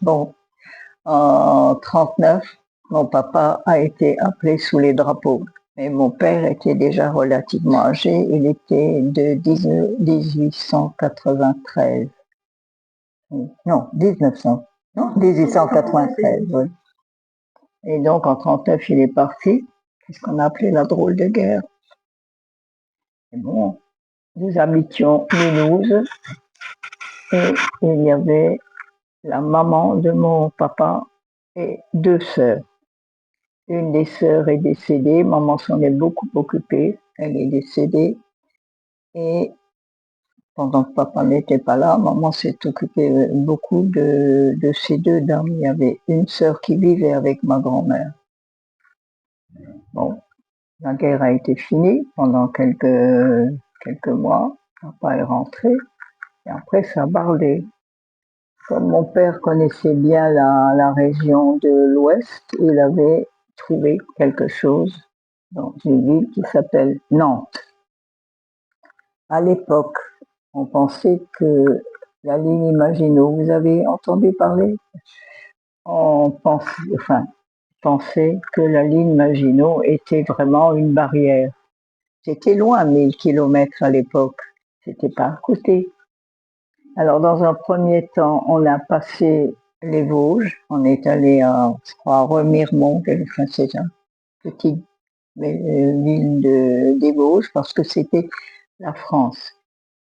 Bon, en 1939, mon papa a été appelé sous les drapeaux. Et mon père était déjà relativement âgé, il était de 1893. Non, 1900. Non, 1893, oui. Et donc en 1939, il est parti, c'est ce qu'on a appelé la drôle de guerre. Et bon, nous habitions Mulhouse et il y avait la maman de mon papa et deux sœurs. Une des sœurs est décédée, maman s'en est beaucoup occupée, elle est décédée. Et pendant que papa n'était pas là, maman s'est occupée beaucoup de ces deux dames. Il y avait une sœur qui vivait avec ma grand-mère. Bon, la guerre a été finie pendant quelques mois. Papa est rentré et après ça a bardé. Comme mon père connaissait bien la région de l'Ouest, il avait trouvé quelque chose dans une ville qui s'appelle Nantes. À l'époque, on pensait que la ligne Maginot, vous avez entendu parler? On pensait que la ligne Maginot était vraiment une barrière. C'était loin, 1000 kilomètres à l'époque. C'était pas à côté. Alors, dans un premier temps, on a passé les Vosges. On est allé à, je crois, Remiremont, enfin, c'est une petite ville des Vosges, parce que c'était la France,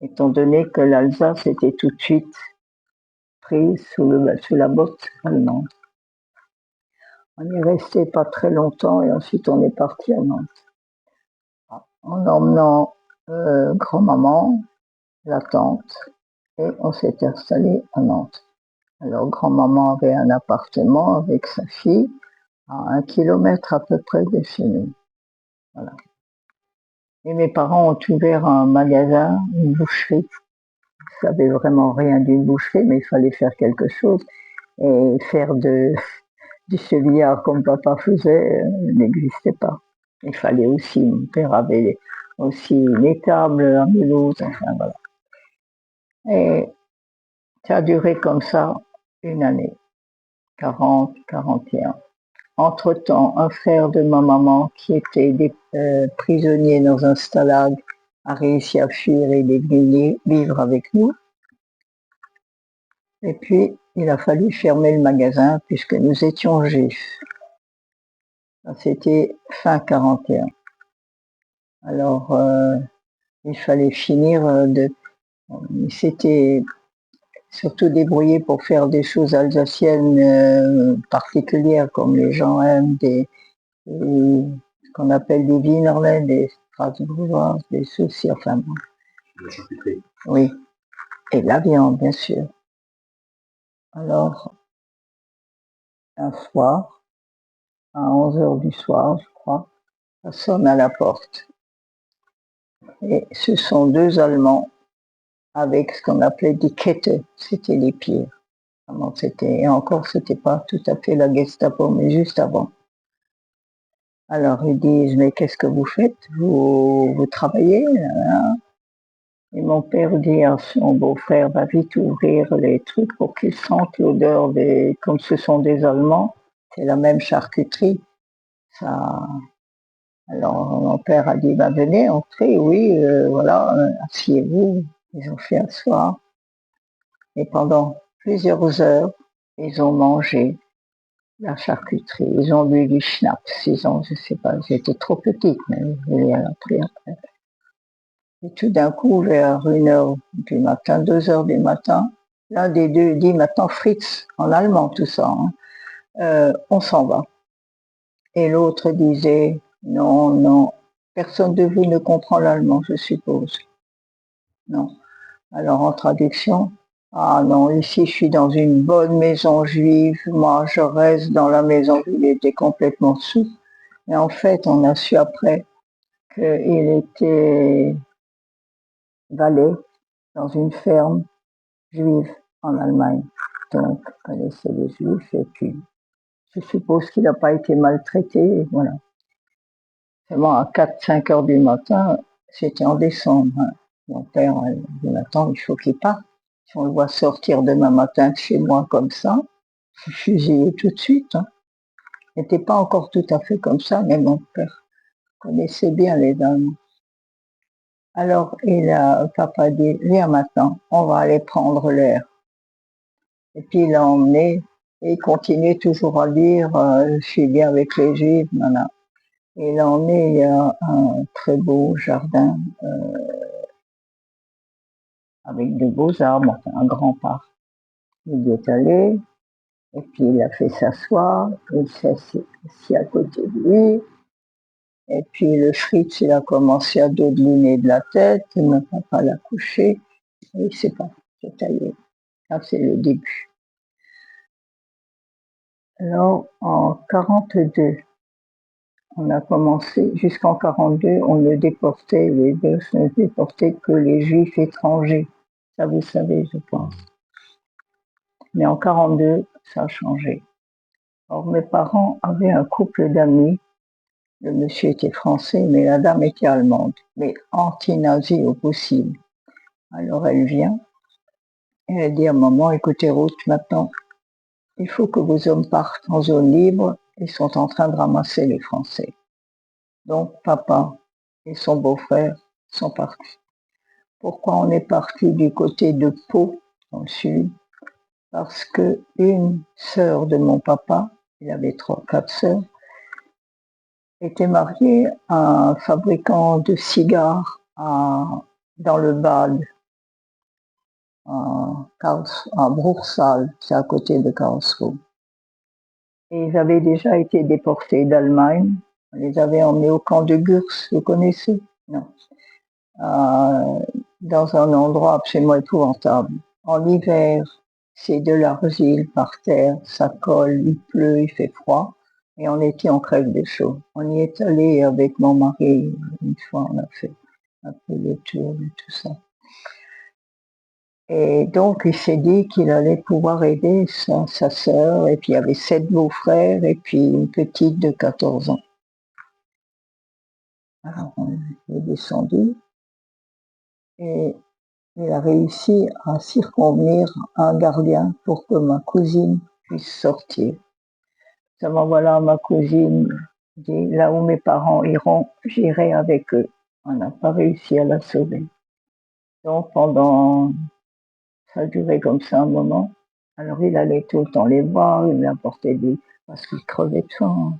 étant donné que l'Alsace était tout de suite prise sous la botte allemande. On est resté pas très longtemps et ensuite on est parti à Nantes. En emmenant grand-maman, la tante, et on s'est installé à Nantes. Alors grand-maman avait un appartement avec sa fille à 1 kilomètre à peu près de chez nous. Voilà. Et mes parents ont ouvert un magasin, une boucherie. Je ne savais vraiment rien d'une boucherie, mais il fallait faire quelque chose. Et faire du chevillard comme papa faisait n'existait pas. Il fallait aussi, mon père avait aussi une étable à Mulhouse, enfin voilà. Et ça a duré comme ça une année, 40, 41. Entre-temps, un frère de ma maman qui était prisonnier dans un stalag a réussi à fuir et il est venu vivre avec nous. Et puis, il a fallu fermer le magasin puisque nous étions juifs. C'était fin 41. Alors, il fallait finir il s'était surtout débrouillé pour faire des choses alsaciennes particulières, comme les gens aiment, ce qu'on appelle des Wienerle, des Strasbourgeoises, des soucis, enfin bon. La charcuterie. Oui, et la viande, bien sûr. Alors, un soir, à 11h du soir, je crois, ça sonne à la porte. Et ce sont deux Allemands avec ce qu'on appelait des Kette, c'était les pieds. Et encore, c'était pas tout à fait la Gestapo, mais juste avant. Alors ils disent, mais qu'est-ce que vous faites? Vous travaillez? Et mon père dit à son beau-frère, va vite ouvrir les trucs pour qu'ils sentent l'odeur comme ce sont des Allemands, c'est la même charcuterie. Ça. Alors mon père a dit, venez, entrez, oui, voilà, asseyez-vous. Ils ont fait asseoir. Et pendant plusieurs heures, ils ont mangé la charcuterie. Ils ont bu du schnapps, je ne sais pas, j'étais trop petite, mais j'ai appris après. Et tout d'un coup, vers 1h du matin, 2h du matin, l'un des deux dit maintenant Fritz, en allemand tout ça, on s'en va. Et l'autre disait, non, non, personne de vous ne comprend l'allemand, je suppose. Non. Alors en traduction, ah non, ici je suis dans une bonne maison juive, moi je reste dans la maison, il était complètement sous. Et en fait, on a su après qu'il était valet dans une ferme juive en Allemagne. Donc, il connaissait les juifs et puis je suppose qu'il n'a pas été maltraité, et voilà. Seulement à 4-5 heures du matin, c'était en décembre. Hein. Mon père a dit, attends, il faut qu'il parte. Si on le voit sortir demain matin de chez moi comme ça, fusillé tout de suite. Hein. N'était pas encore tout à fait comme ça, mais mon père connaissait bien les Allemands. Alors, papa dit, viens maintenant, on va aller prendre l'air. Et puis il l'a emmené, et il continuait toujours à dire, je suis bien avec les Juifs, voilà. Et il l'a emmené, il y a un très beau jardin avec de beaux arbres, enfin, un grand parc. Il y est allé, et puis il a fait s'asseoir, il s'est assis à côté de lui, et puis le Fritz, il a commencé à dodeliner de la tête, et mon papa l'a couché, et il s'est pas taillé. Ça, c'est le début. Alors, en 42, on a commencé, jusqu'en 42, on ne déportait, les Belges ne déportaient que les Juifs étrangers. Ça, vous savez, je pense. Mais en 42, ça a changé. Or, mes parents avaient un couple d'amis. Le monsieur était français, mais la dame était allemande, mais anti-nazi au possible. Alors elle vient, et elle dit à maman, écoutez Ruth, maintenant, il faut que vos hommes partent en zone libre, ils sont en train de ramasser les Français. Donc papa et son beau-frère sont partis. Pourquoi on est parti du côté de Pau, dans le sud? Parce que une sœur de mon papa, il avait 4 sœurs, était mariée à un fabricant de cigares dans le Bade, à Bruchsal, c'est à côté de Karlsruhe. Et ils avaient déjà été déportés d'Allemagne. On les avait emmenés au camp de Gurs, vous connaissez? Non. Dans un endroit absolument épouvantable. En hiver, c'est de l'argile par terre, ça colle, il pleut, il fait froid. Et en été, on crève de chaud. On y est allé avec mon mari, une fois, on a fait un peu le tour et tout ça. Et donc, il s'est dit qu'il allait pouvoir aider sa sœur, et puis il y avait 7 beaux-frères, et puis une petite de 14 ans. Alors, on est descendu, et il a réussi à circonvenir un gardien pour que ma cousine puisse sortir. Ça m'envoie ma cousine, dit, là où mes parents iront, j'irai avec eux. On n'a pas réussi à la sauver. Donc, ça a duré comme ça un moment. Alors il allait tout le temps les voir, il m'apportait parce qu'il crevait de faim.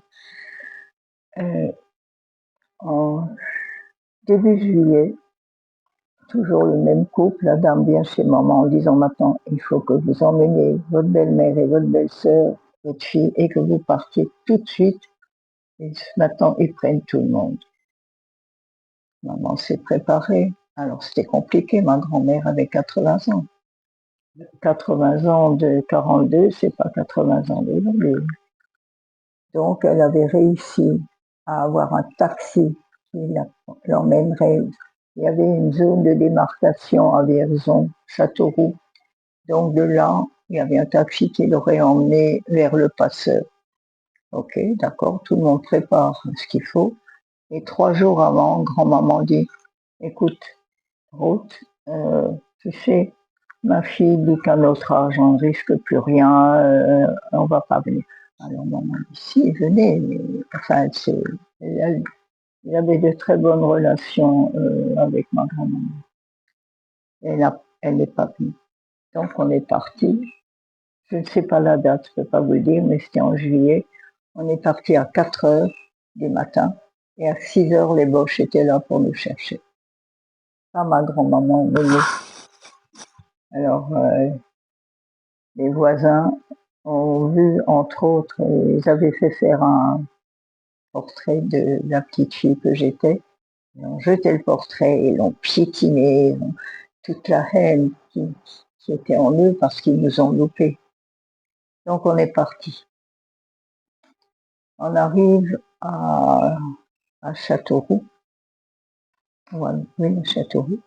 En début juillet, toujours le même couple, la dame vient chez maman en disant maintenant, il faut que vous emmeniez votre belle-mère et votre belle-sœur, votre fille, et que vous partiez tout de suite. Et maintenant, ils prennent tout le monde. Maman s'est préparée. Alors c'était compliqué, ma grand-mère avait 80 ans. 80 ans de 42, c'est pas 80 ans d'aujourd'hui. Donc, elle avait réussi à avoir un taxi qui l'emmènerait. Il y avait une zone de démarcation à Vierzon, Châteauroux. Donc, de là, il y avait un taxi qui l'aurait emmené vers le passeur. Ok, d'accord, tout le monde prépare ce qu'il faut. Et 3 jours avant, grand-maman dit, écoute, Ruth, tu sais, ma fille dit qu'à notre âge, on ne risque plus rien, on ne va pas venir. Alors maman dit, si, venez, mais enfin, il avait de très bonnes relations avec ma grand-maman. Elle n'est pas venue. Donc on est parti. Je ne sais pas la date, je ne peux pas vous dire, mais c'était en juillet. On est parti à 4 heures du matin et à 6 heures, les Boches étaient là pour nous chercher. Pas ma grand-maman, mais nous. Alors, les voisins ont vu, entre autres, ils avaient fait faire un portrait de la petite fille que j'étais. Ils ont jeté le portrait, ils l'ont piétiné, toute la haine qui était en eux parce qu'ils nous ont loupés. Donc on est parti. On arrive à Châteauroux, oui, à Châteauroux,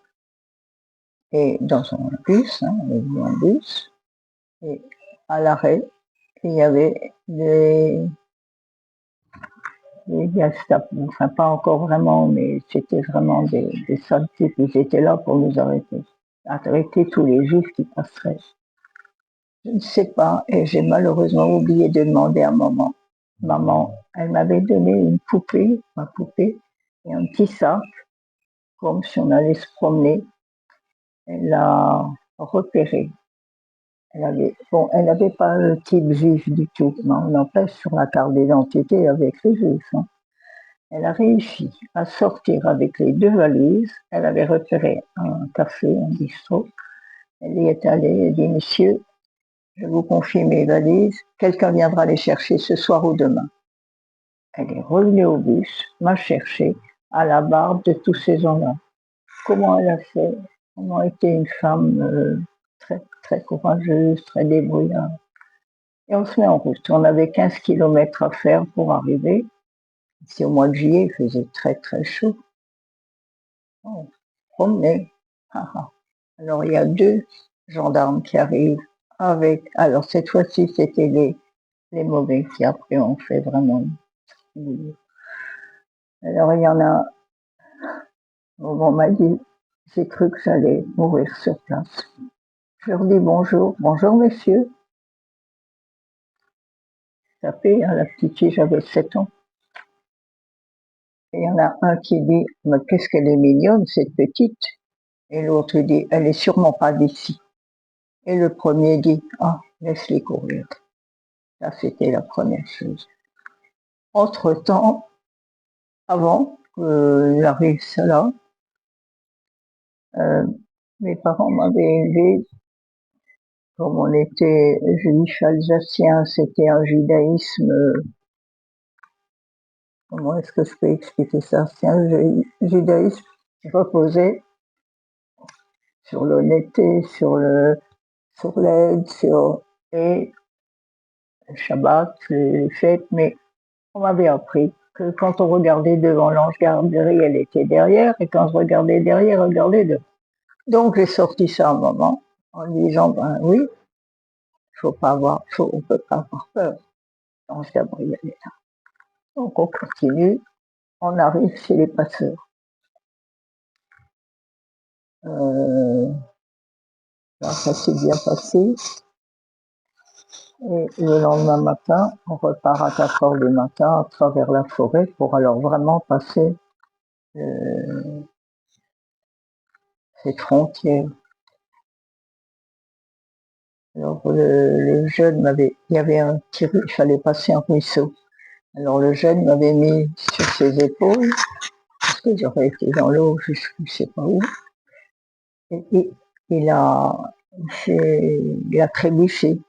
et dans un bus, on est venu en bus, et à l'arrêt, il y avait des Gestapo, enfin pas encore vraiment, mais c'était vraiment des sales types, ils étaient là pour nous arrêter tous les juifs qui passeraient. Je ne sais pas, et j'ai malheureusement oublié de demander à maman. Maman, elle m'avait donné une poupée, ma poupée, et un petit sac, comme si on allait se promener. Elle l'a repéré. Elle n'avait pas le type juif du tout, mais on n'empêche sur la carte d'identité avec les juifs. Hein. Elle a réussi à sortir avec les deux valises. Elle avait repéré un café, un bistrot. Elle y est allée et dit, monsieur, je vous confie mes valises, quelqu'un viendra les chercher ce soir ou demain. Elle est revenue au bus, m'a cherché à la barbe de tous ces gens-là. Comment elle a fait? Comment était une femme très, très courageuse, très débrouillarde. Et on se met en route. On avait 15 kilomètres à faire pour arriver. C'est au mois de juillet, il faisait très très chaud. On se promenait. Alors il y a deux gendarmes qui arrivent avec. Alors cette fois-ci, c'était les mauvais qui après ont fait vraiment. Alors il y en a. On m'a dit, j'ai cru que j'allais mourir sur place. Je leur dis bonjour, bonjour monsieur. Ça fait, hein, la petite fille, j'avais 7 ans. Et il y en a un qui dit, mais qu'est-ce qu'elle est mignonne, cette petite. Et l'autre dit, elle est sûrement pas d'ici. Et le premier dit, ah, laisse-les courir. Ça, c'était la première chose. Entre-temps, avant que j'arrive cela, mes parents m'avaient élevé, comme on était juif alsacien, c'était un judaïsme, comment est-ce que je peux expliquer ça? C'est un judaïsme qui reposait sur l'honnêteté, sur l'aide, et le Shabbat, les fêtes, mais on m'avait appris que quand on regardait devant, l'ange garderie, elle était derrière, et quand je regardais derrière, regardait devant. Donc j'ai sorti ça à un moment en disant, ben oui, on ne peut pas avoir peur. L'ange Gabriel est là. Donc on continue, on arrive chez les passeurs. Ça s'est bien passé. Et le lendemain matin, on repart à 4 heures du matin à travers la forêt pour alors vraiment passer cette frontière. Alors le jeune il y avait il fallait passer un ruisseau. Alors le jeune m'avait mis sur ses épaules, parce que j'aurais été dans l'eau, je ne sais pas où. Et il a trébuché.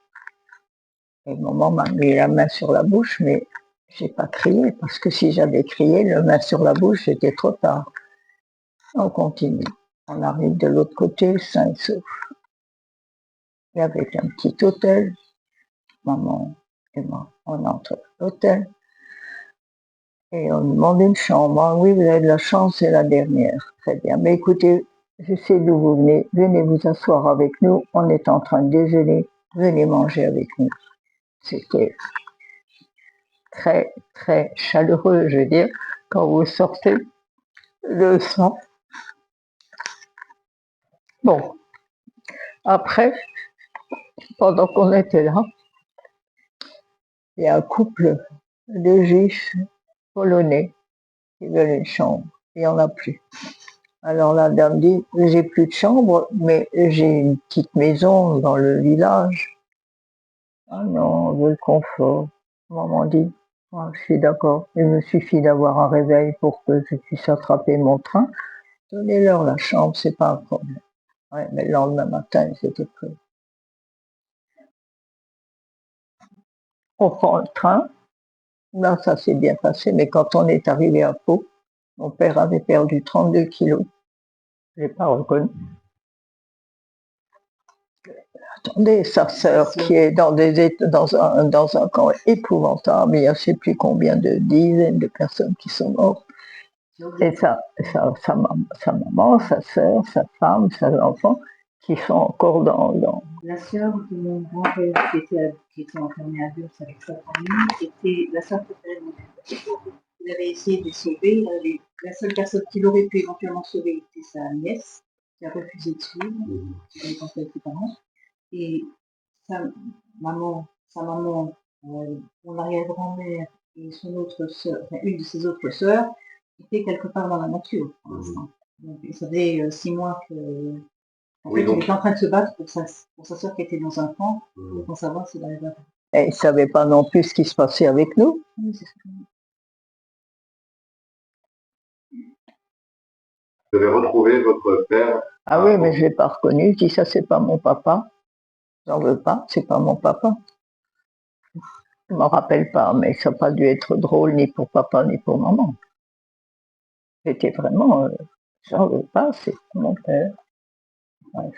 Et maman m'a mis la main sur la bouche, mais j'ai pas crié, parce que si j'avais crié, la main sur la bouche, c'était trop tard. On continue. On arrive de l'autre côté, sain et sauf. Il y avait un petit hôtel. Maman et moi, on entre à l'hôtel. Et on demande une chambre. Ah oui, vous avez de la chance, c'est la dernière. Très bien. Mais écoutez, je sais d'où vous venez. Venez vous asseoir avec nous. On est en train de déjeuner. Venez manger avec nous. C'était très, très chaleureux, je veux dire, quand vous sortez le sang. Bon. Après, pendant qu'on était là, il y a un couple de juifs polonais qui veulent une chambre. Il n'y en a plus. Alors la dame dit, j'ai plus de chambre, mais j'ai une petite maison dans le village. Ah non, on veut le confort. Maman dit, ah, je suis d'accord, il me suffit d'avoir un réveil pour que je puisse attraper mon train. Donnez-leur la chambre, c'est pas un problème. Ouais, mais le lendemain matin, ils étaient prêts. On prend le train. Là, ça s'est bien passé, mais quand on est arrivé à Pau, mon père avait perdu 32 kilos. Je l'ai pas reconnu. Attendez, sa sœur qui est dans un camp épouvantable, il y a je ne sais plus combien de dizaines de personnes qui sont mortes. Et sa maman, sa sœur, sa femme, ses enfants, qui sont encore dans. La sœur de mon grand-père qui était enfermée à Durs avec sa famille était la sœur préférée de mon père. Il avait essayé de sauver. La seule personne qui l'aurait pu éventuellement sauver était sa nièce, qui a refusé de suivre, qui avait pensé avec ses parents. Et sa maman, mon arrière-grand-mère et son autre sœur, enfin, une de ses autres sœurs, étaient quelque part dans la nature pour l'instant. Donc, ça faisait 6 mois que, en fait, il était en train de se battre pour sa sœur qui était dans un camp, pour savoir s'il arrivait à... Et il ne savait pas non plus ce qui se passait avec nous. Oui, c'est ça. Vous avez retrouvé votre père? Ah oui, mais je ne l'ai pas reconnu. Je dis, ça, c'est pas mon papa. J'en veux pas, c'est pas mon papa. Je ne m'en rappelle pas, mais ça n'a pas dû être drôle ni pour papa ni pour maman. C'était vraiment, j'en veux pas, c'est pas mon père. Bref.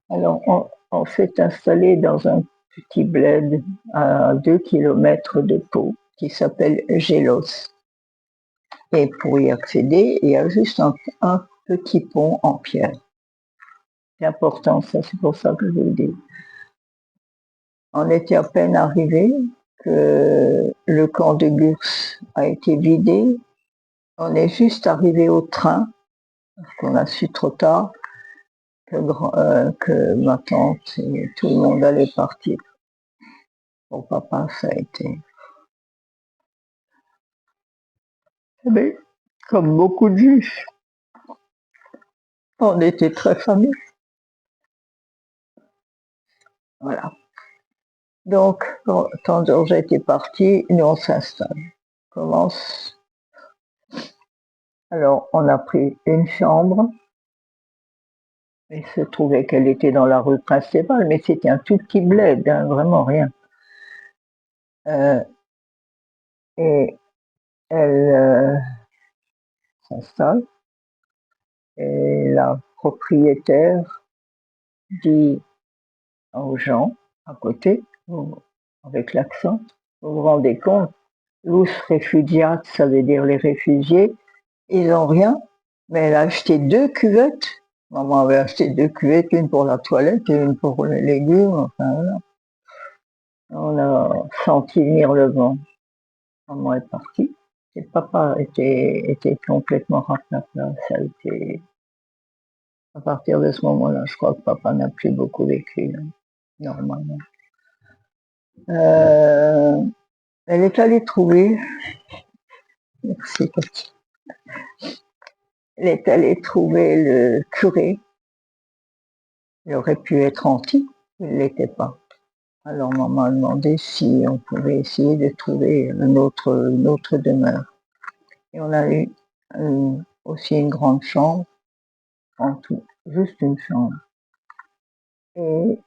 Alors, on s'est installé dans un petit bled à 2 kilomètres de Pau qui s'appelle Gélos. Et pour y accéder, il y a juste un petit pont en pierre. C'est important, ça, c'est pour ça que je le dis. On était à peine arrivés que le camp de Gurs a été vidé. On est juste arrivé au train, parce qu'on a su trop tard que ma tante et tout le monde allait partir. Pour papa, ça a été... Mais, comme beaucoup de juifs, on était très familles. Voilà. Donc, quand Georges était parti, nous on s'installe. Commence. Alors, on a pris une chambre. Il se trouvait qu'elle était dans la rue principale, mais c'était un tout petit bled, hein, vraiment rien. Et elle s'installe. Et la propriétaire dit aux gens à côté, avec l'accent, vous vous rendez compte, Lus Refugiat, ça veut dire les réfugiés, ils n'ont rien, mais elle a acheté 2 cuvettes. Maman avait acheté 2 cuvettes, une pour la toilette et une pour les légumes, enfin voilà. On a senti venir le vent. Maman est partie. Et papa était complètement rattrapé. Ça a été... À partir de ce moment-là, je crois que papa n'a plus beaucoup vécu, là, normalement. Elle est allée trouver, merci Cathy, elle est allée trouver le curé. Il aurait pu être anti, il ne l'était pas. Alors maman a demandé si on pouvait essayer de trouver une autre demeure. Et on a eu aussi une grande chambre, en tout, juste une chambre. Et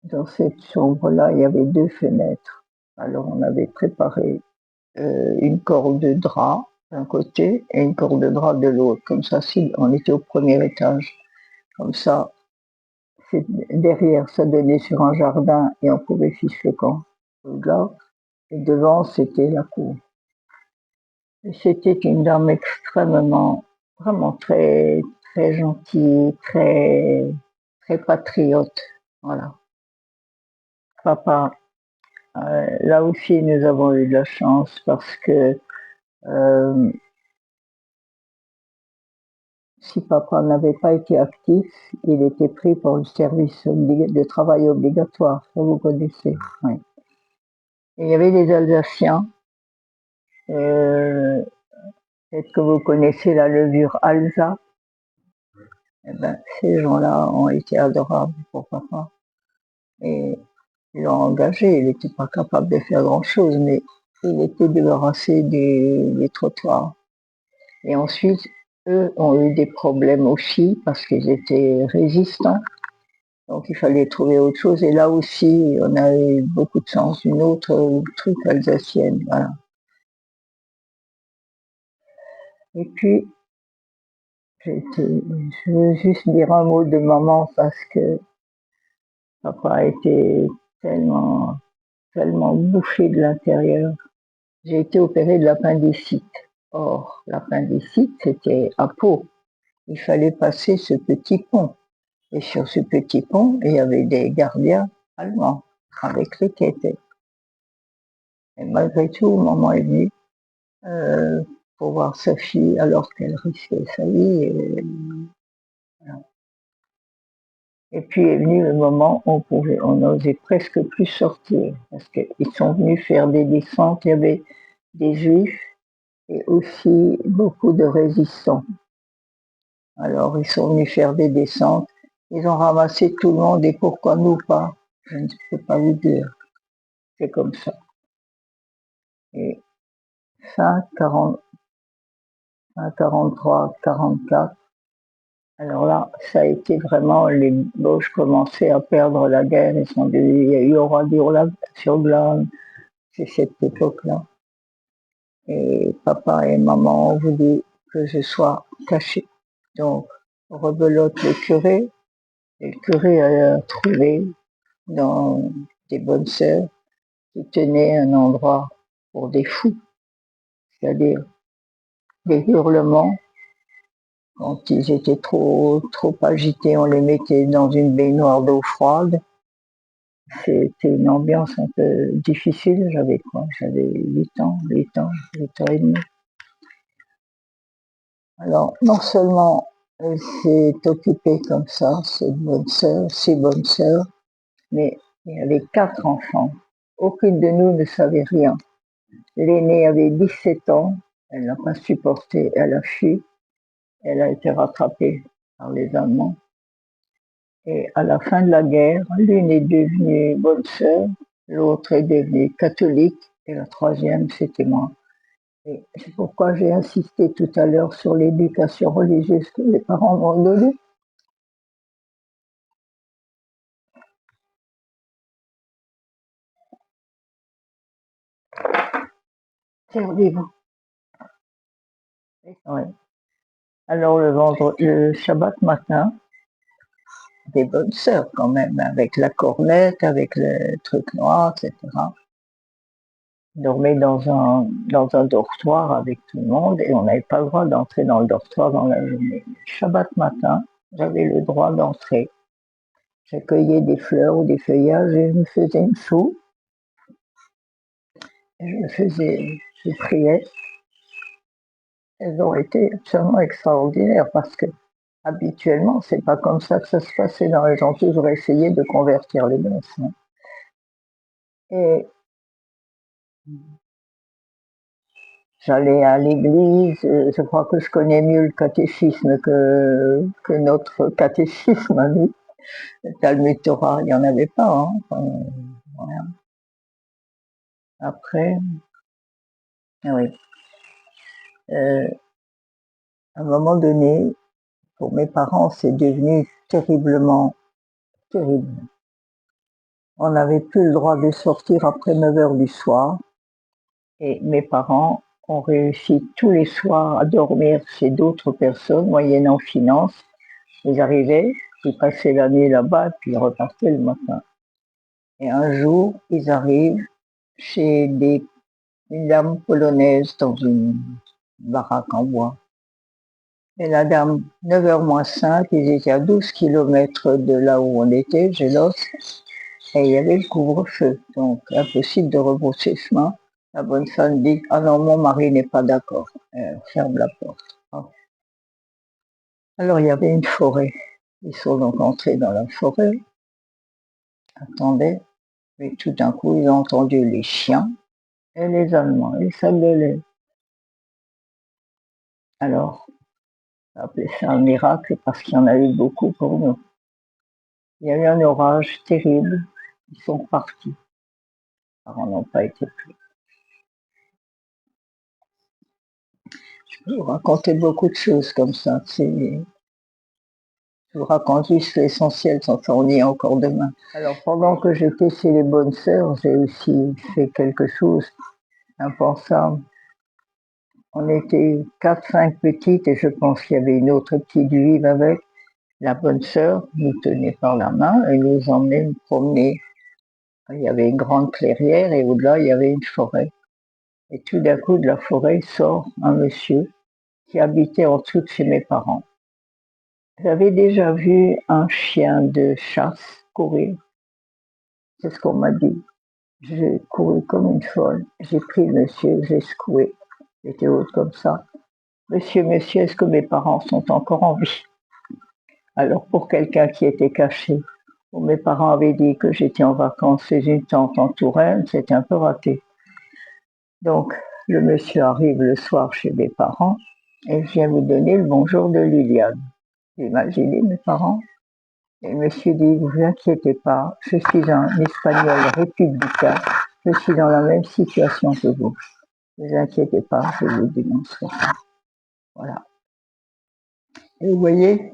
dans cette chambre-là, il y avait 2 fenêtres. Alors on avait préparé une corde de drap d'un côté et une corde de drap de l'autre. Comme ça, si on était au premier étage, comme ça, derrière, ça donnait sur un jardin et on pouvait ficher le camp. Là, et devant, c'était la cour. Et c'était une dame extrêmement, vraiment très, très gentille, très, très patriote. Voilà. Papa, là aussi, nous avons eu de la chance parce que si papa n'avait pas été actif, il était pris pour le service de travail obligatoire, ça vous connaissez. Oui. Et il y avait des Alsaciens, peut-être que vous connaissez la levure Alsa. Eh ben, ces gens-là ont été adorables pour papa. Et ils l'ont engagé, il n'était pas capable de faire grand-chose, mais il était débarrassé des trottoirs. Et ensuite, eux ont eu des problèmes aussi parce qu'ils étaient résistants. Donc il fallait trouver autre chose. Et là aussi, on a eu beaucoup de chance, une autre truc alsacienne. Voilà. Et puis, je veux juste dire un mot de maman parce que papa a été tellement, tellement bouché de l'intérieur. J'ai été opérée de l'appendicite. Or, l'appendicite, c'était à Pau. Il fallait passer ce petit pont. Et sur ce petit pont, il y avait des gardiens allemands avec les quêtes. Et malgré tout, maman est venue pour voir sa fille alors qu'elle risquait sa vie. Et, voilà. Et puis est venu le moment où on n'osait presque plus sortir, parce qu'ils sont venus faire des descentes, il y avait des juifs et aussi beaucoup de résistants. Alors ils sont venus faire des descentes, ils ont ramassé tout le monde, et pourquoi nous pas? Je ne peux pas vous dire, c'est comme ça. Et fin 43, 44, alors là, ça a été vraiment, les Boches commençaient à perdre la guerre, il y aura du sur Glane, c'est cette époque-là. Et papa et maman ont voulu que je sois cachée. Donc, rebelote le curé, et le curé a trouvé dans des bonnes sœurs qui tenaient un endroit pour des fous, c'est-à-dire des hurlements. Quand ils étaient trop agités, on les mettait dans une baignoire d'eau froide. C'était une ambiance un peu difficile. J'avais 8 ans et demi. Alors, non seulement elle s'est occupée comme ça, ses bonnes sœurs, mais il y avait 4 enfants. Aucune de nous ne savait rien. L'aînée avait 17 ans, elle n'a pas supporté, elle a fui, elle a été rattrapée par les Allemands. Et à la fin de la guerre, l'une est devenue bonne sœur, l'autre est devenue catholique, et la troisième, c'était moi. Et c'est pourquoi j'ai insisté tout à l'heure sur l'éducation religieuse que les parents m'ont donnée. Servez-vous. Ouais. Alors le Shabbat matin, des bonnes sœurs quand même, avec la cornette, avec le truc noir, etc. Dormait dans un dortoir avec tout le monde et on n'avait pas le droit d'entrer dans le dortoir dans la journée. Shabbat matin, j'avais le droit d'entrer. J'accueillais des fleurs ou des feuillages et je me faisais une soupe. Je priais. Elles ont été absolument extraordinaires parce que habituellement, c'est pas comme ça que ça se passait dans les gens. Toujours essayé de convertir les gosses. Et j'allais à l'église, je crois que je connais mieux le catéchisme que notre catéchisme à nous. Le Talmud Torah, il n'y en avait pas. Hein. Enfin, voilà. Après, oui. À un moment donné, pour mes parents, c'est devenu terriblement terrible. On n'avait plus le droit de sortir après 9 heures du soir. Et mes parents ont réussi tous les soirs à dormir chez d'autres personnes, moyennant finance. Ils arrivaient, ils passaient la nuit là-bas, puis ils repartaient le matin. Et un jour, ils arrivent chez une dame polonaise dans une baraque en bois. Et la dame, 9h moins 5, ils étaient à 12 kilomètres de là où on était, Gélos, et il y avait le couvre-feu, donc impossible de rebrousser chemin. La bonne femme dit « Ah non, mon mari n'est pas d'accord. » Elle ferme la porte. Alors il y avait une forêt. Ils sont donc entrés dans la forêt, attendaient, mais tout d'un coup ils ont entendu les chiens et les Allemands, et ça gueulait. Alors, on a appelé ça un miracle parce qu'il y en a eu beaucoup pour nous. Il y a eu un orage terrible, ils sont partis. Alors, on n'a pas été pris. Je peux vous raconter beaucoup de choses comme ça. Je vous raconte juste l'essentiel, sans s'en y encore demain. Alors, pendant que j'étais chez les bonnes sœurs, j'ai aussi fait quelque chose impensable. On était 4-5 petites et je pense qu'il y avait une autre petite juive avec. La bonne sœur nous tenait par la main et nous emmenait nous promener. Il y avait une grande clairière et au-delà, il y avait une forêt. Et tout d'un coup, de la forêt sort un monsieur qui habitait en dessous de chez mes parents. J'avais déjà vu un chien de chasse courir. C'est ce qu'on m'a dit. J'ai couru comme une folle. J'ai pris le monsieur, j'ai secoué. J'étais haute comme ça. Monsieur, est-ce que mes parents sont encore en vie? Alors pour quelqu'un qui était caché, où mes parents avaient dit que j'étais en vacances chez une tante en Touraine, c'était un peu raté. Donc le monsieur arrive le soir chez mes parents et je viens lui donner le bonjour de Liliane. Vous imaginez mes parents? Et le monsieur dit, vous inquiétez pas, je suis un espagnol républicain, je suis dans la même situation que vous. Ne vous inquiétez pas, je vous dénoncerai. Voilà. Et vous voyez,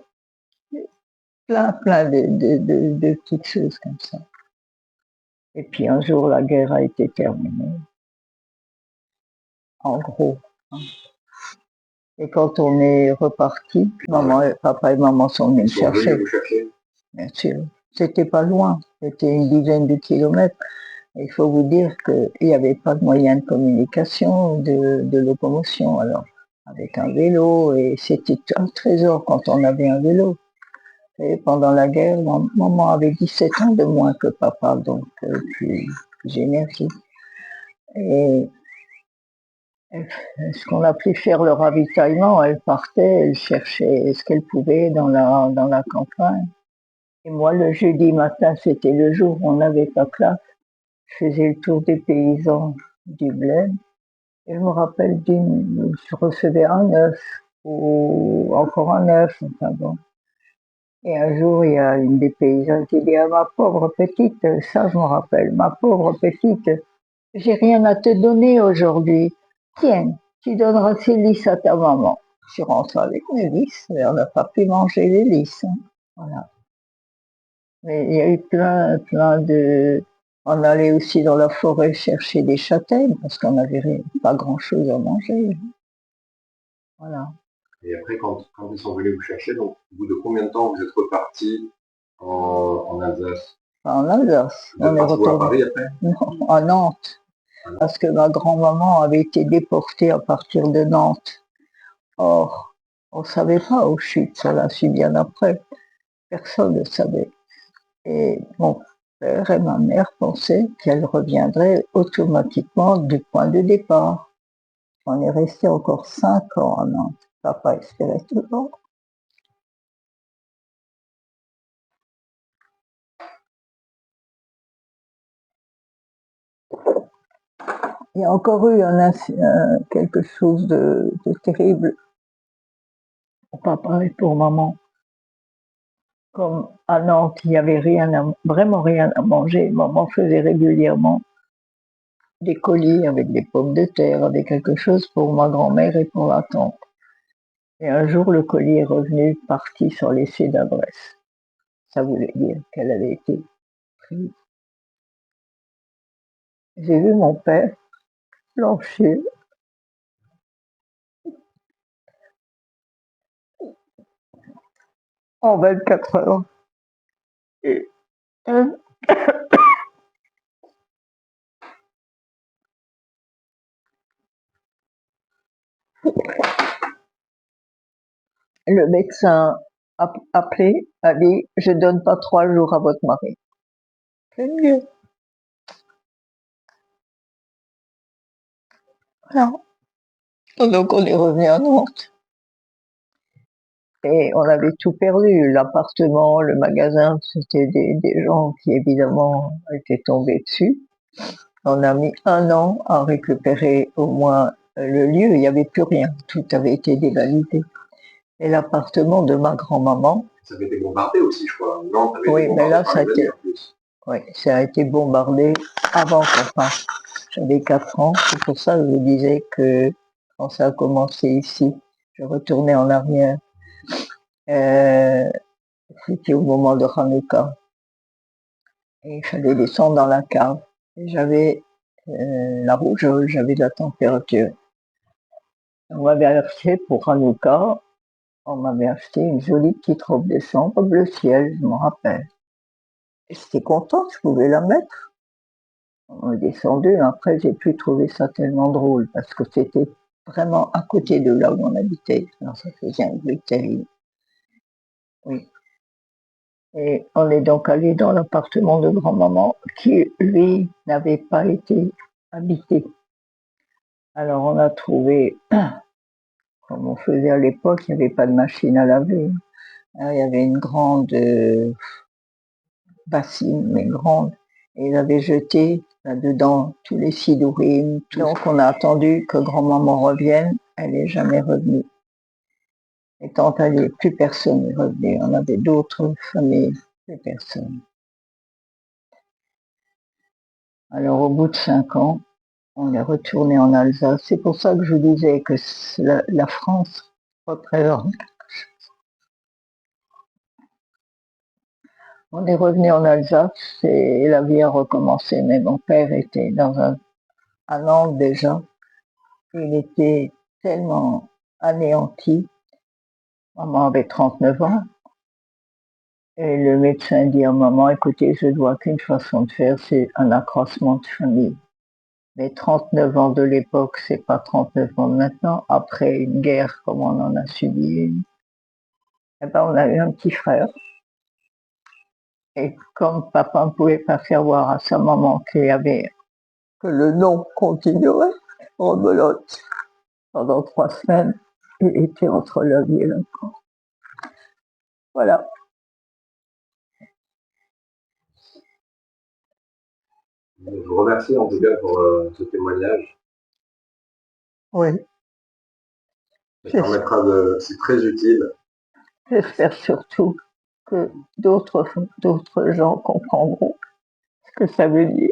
plein de petites choses comme ça. Et puis un jour, la guerre a été terminée. En gros. Et quand on est reparti, papa et maman sont venus me chercher. Bien sûr. C'était pas loin. C'était une dizaine de kilomètres. Il faut vous dire qu'il n'y avait pas de moyen de communication, de locomotion. Alors, avec un vélo, et c'était un trésor quand on avait un vélo. Et pendant la guerre, maman avait 17 ans de moins que papa, donc plus énergie. Et ce qu'on appelait faire le ravitaillement, elle partait, elle cherchait ce qu'elle pouvait dans la campagne. Et moi, le jeudi matin, c'était le jour où on n'avait pas classe. Je faisais le tour des paysans du bled. Et je me rappelle je recevais un œuf, ou encore un œuf, enfin bon. Et un jour, il y a une des paysannes qui dit, ah, ma pauvre petite, ça je me rappelle, ma pauvre petite, j'ai rien à te donner aujourd'hui. Tiens, tu donneras ces lys à ta maman. Je suis rentrée avec mes lys, mais on n'a pas pu manger les lys. Hein. Voilà. Mais il y a eu plein de... On allait aussi dans la forêt chercher des châtaignes, parce qu'on n'avait pas grand-chose à manger. Voilà. Et après, quand ils sont venus vous chercher, donc, au bout de combien de temps vous êtes repartis en Alsace? En Alsace. Vous êtes partis à Paris après? Non, à Nantes. Parce que ma grand-maman avait été déportée à partir de Nantes. Or, on ne savait pas au chute, ça l'a su bien après. Personne ne savait. Et mon père et ma mère pensaient qu'elle reviendrait automatiquement du point de départ. On est resté encore 5 ans à Nantes. Papa espérait toujours. Il y a encore eu quelque chose de terrible pour papa et pour maman. Comme à Nantes, il n'y avait vraiment rien à manger. Maman faisait régulièrement des colis avec des pommes de terre, avec quelque chose pour ma grand-mère et pour la tante. Et un jour, le colis est revenu parti sans laisser d'adresse. Ça voulait dire qu'elle avait été prise. J'ai vu mon père plancher en 24 heures. Et le médecin a appelé, a dit, je donne pas 3 jours à votre mari. C'est mieux. Non. Donc on est revenu à Nantes. Et on avait tout perdu, l'appartement, le magasin, c'était des gens qui évidemment étaient tombés dessus. On a mis 1 an à récupérer au moins le lieu, il n'y avait plus rien, tout avait été dévalisé. Et l'appartement de ma grand-maman. Ça avait été bombardé aussi, je crois. Non, oui, mais là, ça a été bombardé avant qu'on parte. J'avais 4 ans, c'est pour ça que je vous disais que quand ça a commencé ici, je retournais en arrière. C'était au moment de Hanouka. Et il fallait descendre dans la cave. Et j'avais la rougeole, j'avais de la température. On m'avait acheté pour Hanouka, on m'avait acheté une jolie petite robe de chambre bleu ciel, je m'en rappelle. Et j'étais contente, je pouvais la mettre. On est descendu, après j'ai pu trouver ça tellement drôle, parce que c'était vraiment à côté de là où on habitait. Alors ça faisait un bruit terrible. Oui. Et on est donc allé dans l'appartement de grand-maman qui, lui, n'avait pas été habité. Alors on a trouvé, comme on faisait à l'époque, il n'y avait pas de machine à laver. Alors, il y avait une grande bassine, mais grande, et il avait jeté là-dedans tous les sidourim. Donc on a attendu que grand-maman revienne, elle n'est jamais revenue. Et quand elle n'est plus personne n'est revenu, on avait d'autres familles, plus personne. Alors au bout de 5 ans, on est retourné en Alsace. C'est pour ça que je vous disais que la France représente. On est revenu en Alsace et la vie a recommencé. Mais mon père était dans à Nantes déjà. Il était tellement anéanti. Maman avait 39 ans. Et le médecin dit à maman, écoutez, je dois qu'une façon de faire, c'est un accroissement de famille. Mais 39 ans de l'époque, c'est pas 39 ans de maintenant. Après une guerre comme on en a subi une, eh ben, on a eu un petit frère. Et comme papa ne pouvait pas faire voir à sa maman qu'il y avait que le nom continuait, en belote, pendant 3 semaines, il était entre la vie et la mort. Voilà. Je vous remercie en tout cas pour ce témoignage. Oui. Ça permettra de. C'est très utile. J'espère surtout que d'autres gens comprendront ce que ça veut dire.